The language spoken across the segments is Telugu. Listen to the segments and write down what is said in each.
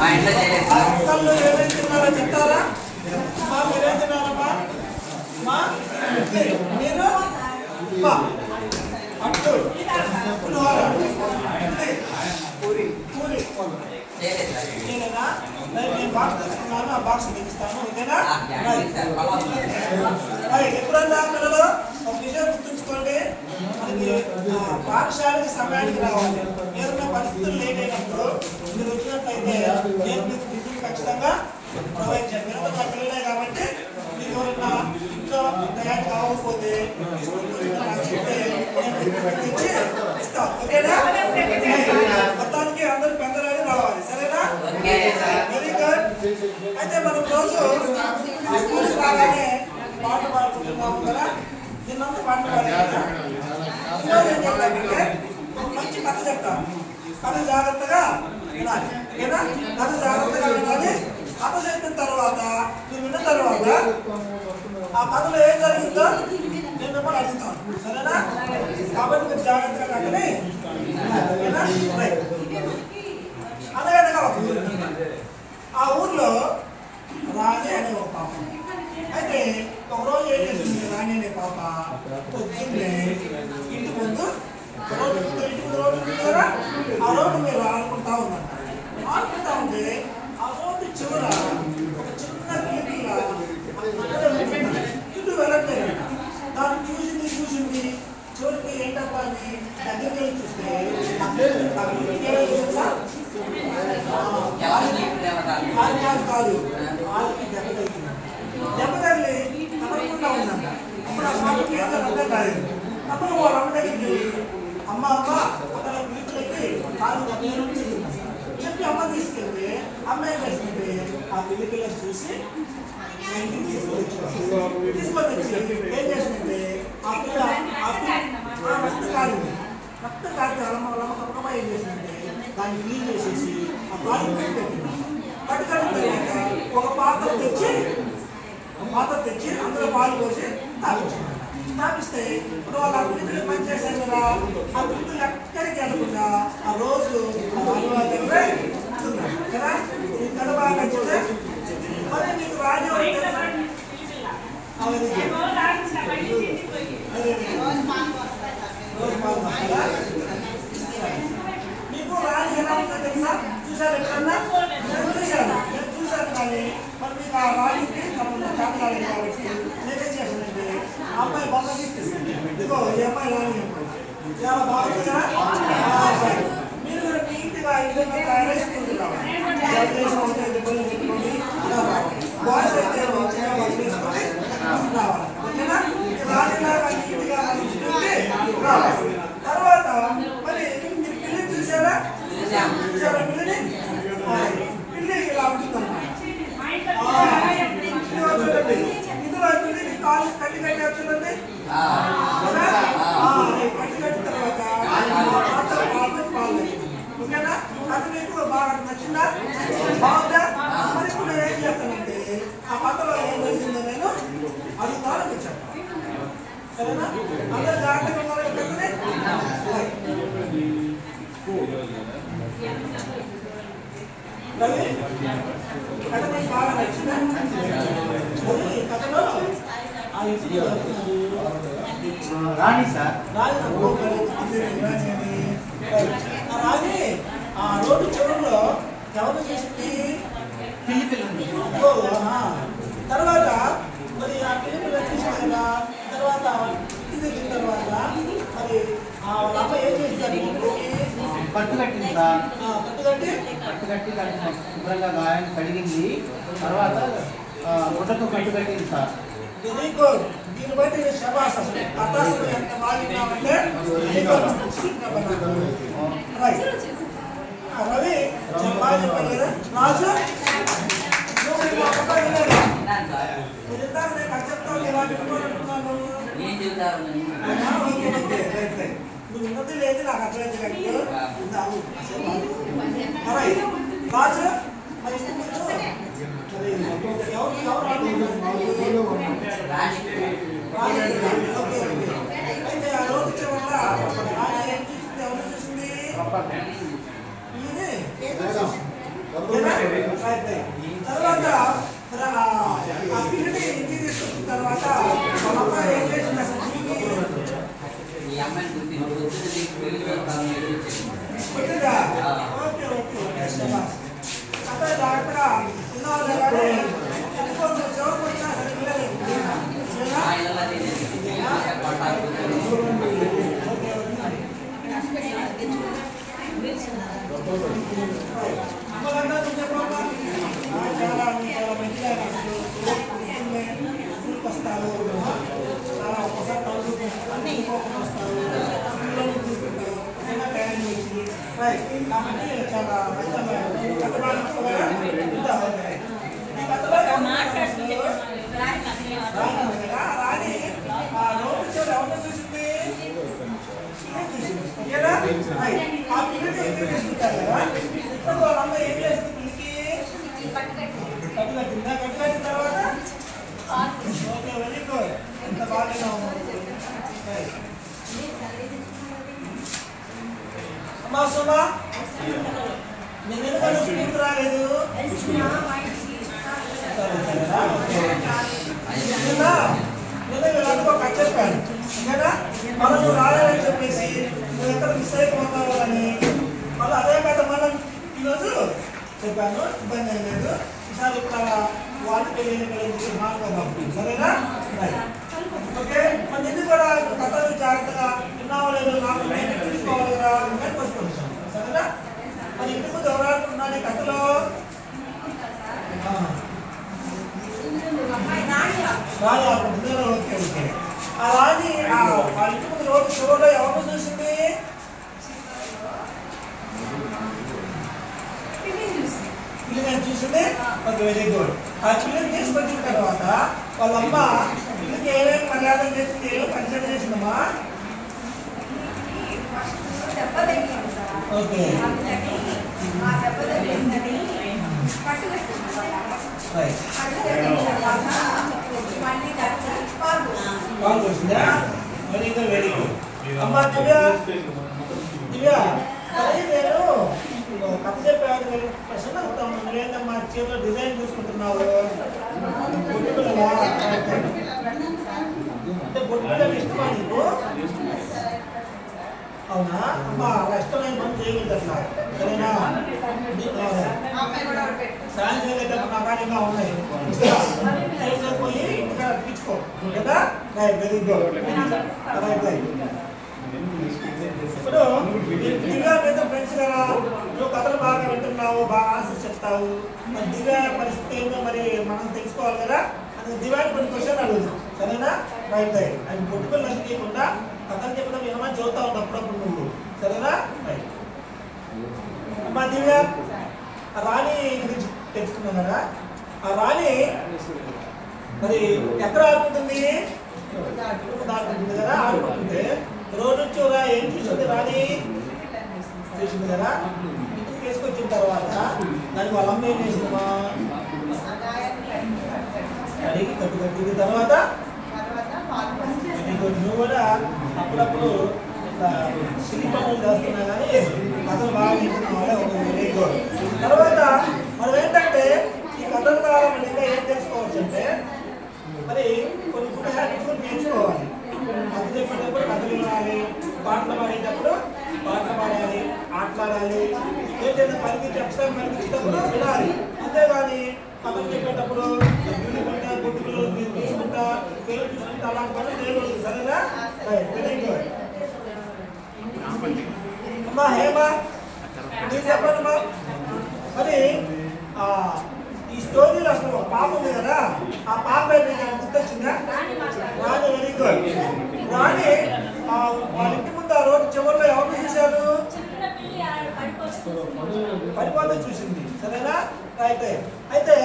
అక్కలు ఏమేమి తిన్నారో చెప్తారా? మీరేం తిన్నారమ్మా? మీరు అట్టు పూరి చేయలేదా? నేను బాక్స్ తీసుకున్నాను, ఆ బాక్స్ మీకు ఇస్తాను. ఓకేనా? ఎప్పుడన్నా పిల్లలు ఒక విషయం గుర్తుంచుకోండి, మనకి పాఠశాలకి సమయానికి రావాలి. ఏదైనా పరిస్థితులు లేట్ అయినప్పుడు మీరు వచ్చినట్లయితే నేను మీకు విద్యుత్ ఖచ్చితంగా ప్రొవైడ్ చేయాలి. మీరు నా పిల్లలే కాబట్టి మీకు ఎవరైనా ఇంట్లో తయారు కావకపోతే చెప్తే తెచ్చి ఇస్తాం. ఓకేనా? మొత్తానికి అందరూ పెద్దరాని రావాలి. సరేనా? Very good. అయితే మనం రోజు స్కూల్ రాగానే పాటలు పాడుకుంటున్నాము కదా, నిన్నంతా పాటలు పాడారు. ఈరోజు ఏం చేద్దామంటే మంచి కథ చెప్తాం. కథ జాగ్రత్తగా వినాలి. ఓకేనా? కథ జాగ్రత్తగా వినాలి. కథ చెప్పిన తర్వాత మీరు విన్న తర్వాత ఆ కథలో ఏం జరిగిందో నేను మిమ్మల్ని అడుగుతాను. సరేనా? కాబట్టి మీరు జాగ్రత్తగా కట్టని. అనగనగా ఒక ఊరు, ఆ ఊర్లో రాణి అనే ఒక పాప. అయితే ఒకరోజు ఏం చేసింది రాణి అనే పాప, పొద్దున్నే ఇంటి ముందు రోడ్డు ఉంటుంది కదా, ఆ రోడ్డు మీద ఆడుకుంటా ఉందంట. ఆడుకుంటా ఉంటే ఆ రోడ్డు చివర ఒక చిన్న గిరిపిల్ల ఇటు వెళ్ళట్లేదంట. దాన్ని చూసింది చివరికి ఏంటప్పా అని దగ్గరికి వెళ్ళి చూస్తే కాదు, వాళ్ళకి దెబ్బ తగ్గింది. దెబ్బ తగిలి కనకుండా ఉందంట. అప్పుడు ఆ పాపకి ఏదో అర్థం కాలేదు. అప్పుడు వాళ్ళ అమ్మ దగ్గరికి వెళ్ళి అమ్మ అక్కడ పిలుపులకి కాదు దగ్గర చెప్పి అమ్మ తీసుకెళ్తే అమ్మ ఏం చేసింది, ఆ పిలుపులను చూసి తీసుకొని వచ్చి ఏం చేసిందంటే ఆ పిల్ల రక్తం కాలింది. రక్తం కాలితే వాళ్ళమ్మ ఏం చేసిందంటే దాన్ని క్లీన్ చేసేసి ఆ పాలు పెట్టింది. పట్టుకట్టిన తర్వాత ఒక పాత్ర తెచ్చి అందులో పాలు పోసి తాపిస్తే ఇప్పుడు వాళ్ళ అభివృద్ధులు పనిచేశారు కదా, అభివృద్ధులు ఎక్కడికి వెళ్ళకుండా ఆ రోజు కదా. ఈ కథ బాగా నచ్చితే మరి మీకు రాజు మీకు రాజు ఎలా ఉంటుందో తెలుసా? చూసారు ఎక్కడన్నా? నేను చూశాను కానీ మరి మీకు ఆ రాజుకి చేతకాలేదు కాబట్టి నేనేం చేశానంటే ఆ అమ్మాయి బొమ్మ తీసుకెళ్ళి ఇదిగో ఈ అమ్మాయి రాని అమ్మాయి చాలా బాగుంటుందా? మీరు కూడా నీట్గా ఇల్లు తయారేసుకుంటూ రావాలి. బాయ్స్ అయితే మంచిగా బస్సు వేసుకొని రావాలి. ఓకేనా? రాజులాగా నీట్గా రావాలి. తర్వాత మరి మీరు పిల్లిని చూసారా? పిల్లిని పిల్లి ఇలా ఉంటుందన్నమాట. చూడండి, ఇందులో పిల్లిని కాలు కట్టి చూడండి. కట్టి కట్టిన తర్వాత పాలు. ఓకేనా? అది మీకు బాగా నచ్చిందా? బాగుందా? మరి ఇప్పుడు నేను ఏం చేస్తానంటే ఆ పాత్రలో ఏం జరిగిందో నేను అడుగుతాను, మీకు చెప్తాను. సరేనా? అందరూ జాగ్రత్తగా ఉన్నారు. రవి కథ మీకు బాగా నచ్చిందా? కథలో రాణి సార్ రాణి ఆ రోడ్డు చివరిలో ఎవరు చేసింది? పిల్లి. తర్వాత మరి ఆ పిల్లలు చేసింది కదా. తర్వాత ఇంటికి తెచ్చిన తర్వాత మరి వాళ్ళ అమ్మ ఏం చేస్తారు? కట్టు కట్టింది సార్. కట్టు కట్టి దాన్ని శుభ్రంగా గాయాన్ని కడిగింది. తర్వాత గుడ్డతో కట్టు కట్టింది సార్. Very good. దీన్ని బట్టి శబాస్. అర్థాలు ఎంత బాగున్నామంటే రవి బాగా చెప్పారు కదా. రాజు మీరు ఇందాక నేను కథ చెప్తాను ఎలా పెట్టుకోవాలనుకున్నాను. నువ్వు ఉన్నది లేదు, నాకు అర్థమైంది కానీ రాజు మరి అయితే ఆ రోజు చివర ఏం చూసింది? ఎవరు చూసింది? తర్వాత ఆ పిల్లని ఇంటికి తీసుకొచ్చిన తర్వాత వాళ్ళ అమ్మాయి ఏం చేసింది అసలు వచ్చిందా? ఓకే ఓకే అంటే జాగ్రత్తగా ఉన్నవాళ్ళు కానీ ఎందుకోసం చెవుకు వచ్చినా సరే అమ్మలంతా చెప్పమ్మా చాలా మంచిగా స్కూల్కి వస్తారు ఒకసారి వస్తారు పిల్లలు తీసుకుంటారు తయారు చేసి కాబట్టి చాలా రాని నోటు చూడు ఎవరిని చూసింది ఆ పిల్లలు ఏం చేసుకుంటారు కదా ఇప్పుడు వాళ్ళ అమ్మ ఏం చేస్తుంది పిల్లకి కట్టుకట్టిందా కట్టుకట్టిన తర్వాత ఓకే వెరీ గుడ్ ఎంత బాగా అమ్మా సుమా నేను ఎందుకంటే స్కూల్కి రాలేదు వీళ్ళందరూ ఒక కథ చెప్పాను కదా మనం నువ్వు రాలేదని చెప్పేసి నువ్వు ఎక్కడ మిస్ అయిపోతావు అని మళ్ళీ అదే కథ మనం ఈరోజు చెప్పాను ఇబ్బంది ఏం లేదు ఈసారి ఇక్కడ వాళ్ళకి వెళ్ళి మాట్లాడదాం సరేనా ఓకే మన ఎందుకు కూడా కథలు జాగ్రత్తగా విన్నావో లేదు నాకు నేను తెలుసుకోవాలి కదా అని క్వశ్చన్ సరేనా మరి ఇంటి ముందు ఎవరు ఆడుకుంటున్నాను ఈ కథలో రాణి ఆడుకుంటుంది ఓకే ఓకే ఆ రాణి వాళ్ళ ఇంటి ముందు రోడ్డు చివరిలో ఎవరిని చూసింది పిల్లని చూసింది ఓకే వెరీ గుడ్ ఆ పిల్లని తీసుకొచ్చిన తర్వాత వాళ్ళ అమ్మ పిల్లకి ఏమేమి మర్యాదలు చేసింది ఏమో పరిచయం చేసిందమ్మా ఓకే పాలు పోసిందా వెరీ గుడ్ వెరీ గుడ్ అమ్మా దివ్య దివ్య అదే నేను కథ చెప్పాను మీరు ప్రశ్న అవుతాము నువ్వేంటమ్మా చేతిలో డిజైన్ చూసుకుంటున్నావు బొట్టు పిల్లలా అంటే బొట్టు పిల్లలు ఇష్టమా నీకు అవునా అమ్మా అలా ఇష్టమైన పని చేయలేదు అట్లా సరేనా సాయం చేయలేటప్పుడు నా కార్యంగా ఉన్నాయి పోయి ఇంటికాడ అర్పించుకో కదా right very good right right ఇప్పుడు దివ్య మీద ఫ్రెండ్స్ కదా నువ్వు కథలు బాగా వింటున్నావు బాగా ఆన్సర్స్ చెప్తావు మరి దివ్య పరిస్థితి ఏంటో మరి మనం తెలుసుకోవాలి కదా అది దివ్యాన్ని కొన్ని క్వశ్చన్ అడుగుతాం సరేనా రైట్ రైట్ అది పొట్టుకులు నచ్చి చేయకుండా కథలు చెప్పడం ఏమన్నా చదువుతా ఉంటావు అప్పుడప్పుడు నువ్వు సరేనా రైట్ అమ్మా దివ్య రాణి గురించి తెలుసుకున్నాం కదా ఆ రాణి మరి ఎక్కడ ఆడుకుంటుంది ఆడుకుంటుంది కదా ఆడుకుంటుంది రోడ్డు చూరా ఏం చూసింది రాణి చూసింది కదా ఇంటికి తీసుకొచ్చిన తర్వాత దానికి వాళ్ళ అమ్మ ఏం చేసిందమ్మా అడిగి కట్టిన తర్వాత నువ్వు కూడా అప్పుడప్పుడు సిరి పనులు చేస్తున్నా కానీ కథలు బాగా వింటున్నావు తర్వాత మనం ఏంటంటే ఈ కథల ద్వారా మనం ఇంకా ఏం తెలుసుకోవచ్చు అంటే మరి కొన్ని గుడ్ హ్యాబిట్స్ కూడా నేర్చుకోవాలి కథ చెప్పేటప్పుడు కథలు వినాలి పాటలు పాడేటప్పుడు పాటలు పాడాలి ఆటలాడాలి ఏంటంటే పనికి ఎక్స్ట్రా పనికించేటప్పుడు వినాలి అంతేగాని కథలు చెప్పేటప్పుడు పంట గుడ్డులు తీసుకుంటా పేరు చూసుకుంటా అలాంటి పనులు చేయకూడదు సరేనా వెరీ గుడ్ అమ్మా హేమా మీరు చెప్పండి అమ్మా మరి ఈ స్టోరీలో అసలు ఒక పాప ఉంది కదా ఆ పాప గుర్తొచ్చిందా రాణి వెరీ గుడ్ రాణి వాళ్ళ ఇంటి ముందు ఆ రోజు చివరిలో ఎవరిని చూశారు పడిపోతే చూసింది సరేనా అయితే అయితే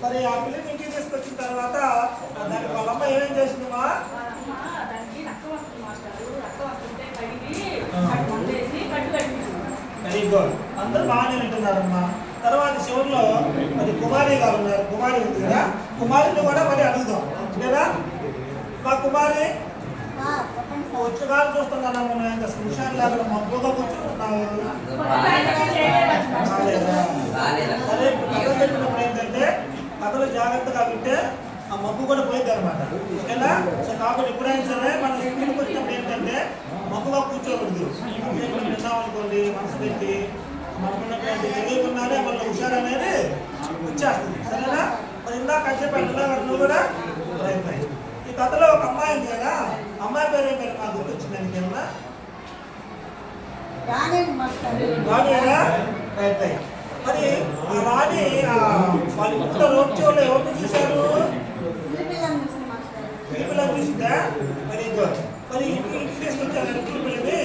మరి ఆ పిల్లకి ఇంటికి తీసుకొచ్చిన తర్వాత దానికి వాళ్ళ అమ్మ ఏమేం చేసిందమ్మా వెరీ గుడ్ అందరూ బాగానే వింటున్నారమ్మా తర్వాత చివరిలో మరి కుమారి గారు ఉన్నారు కుమారి ఉంది కదా కుమారిని కూడా మరి అడుగుదాం లేదా మా కుమారి వచ్చుగారు చూస్తున్నాను నేను స్పెషల్ లాగా మబ్బుగా కూర్చుంటున్నావు సరే పెట్టినప్పుడు ఏంటంటే కథలు జాగ్రత్తగా వింటే ఆ మబ్బు కూడా పోయింది అనమాట. ఓకేనా? సో కాబట్టి ఎప్పుడైనా సరే మనం స్కూల్కి వచ్చినప్పుడు ఏంటంటే మబ్బుగా కూర్చోకూడదు. విన్నాం అనుకోండి మనసు పెట్టి మనకున్నటువంటి తెలియకున్నారే మళ్ళీ హుషారు అనేది వచ్చేస్తుంది. సరేనా? మరి ఇందాక చెప్పాను నువ్వు కూడా ప్రయత్నం. ఈ కథలో ఒక అమ్మాయి ఉంది కదా, అమ్మాయి పేరు ఏం పేరు నాకు గుర్తొచ్చింది ఏమన్నా? రాణిగా ప్రయత్నం. మరి ఆ రాణి వాళ్ళ ఇంట్లో రోడ్ షోలో ఎవరిని చూశారు? పిలిపిలని చూసిందా? Very good. మరి ఇంటికి తీసుకొచ్చారు పిలిపిలని.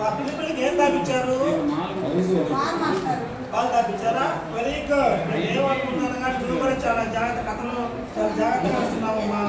ఆ పిలిపిలకి ఏం తాపించారు? పాలు తాపించారా? Very good. ఏమనుకున్నాను కానీ నువ్వు కూడా చాలా జాగ్రత్త కథలు చాలా జాగ్రత్తగా వస్తున్నావమ్మా.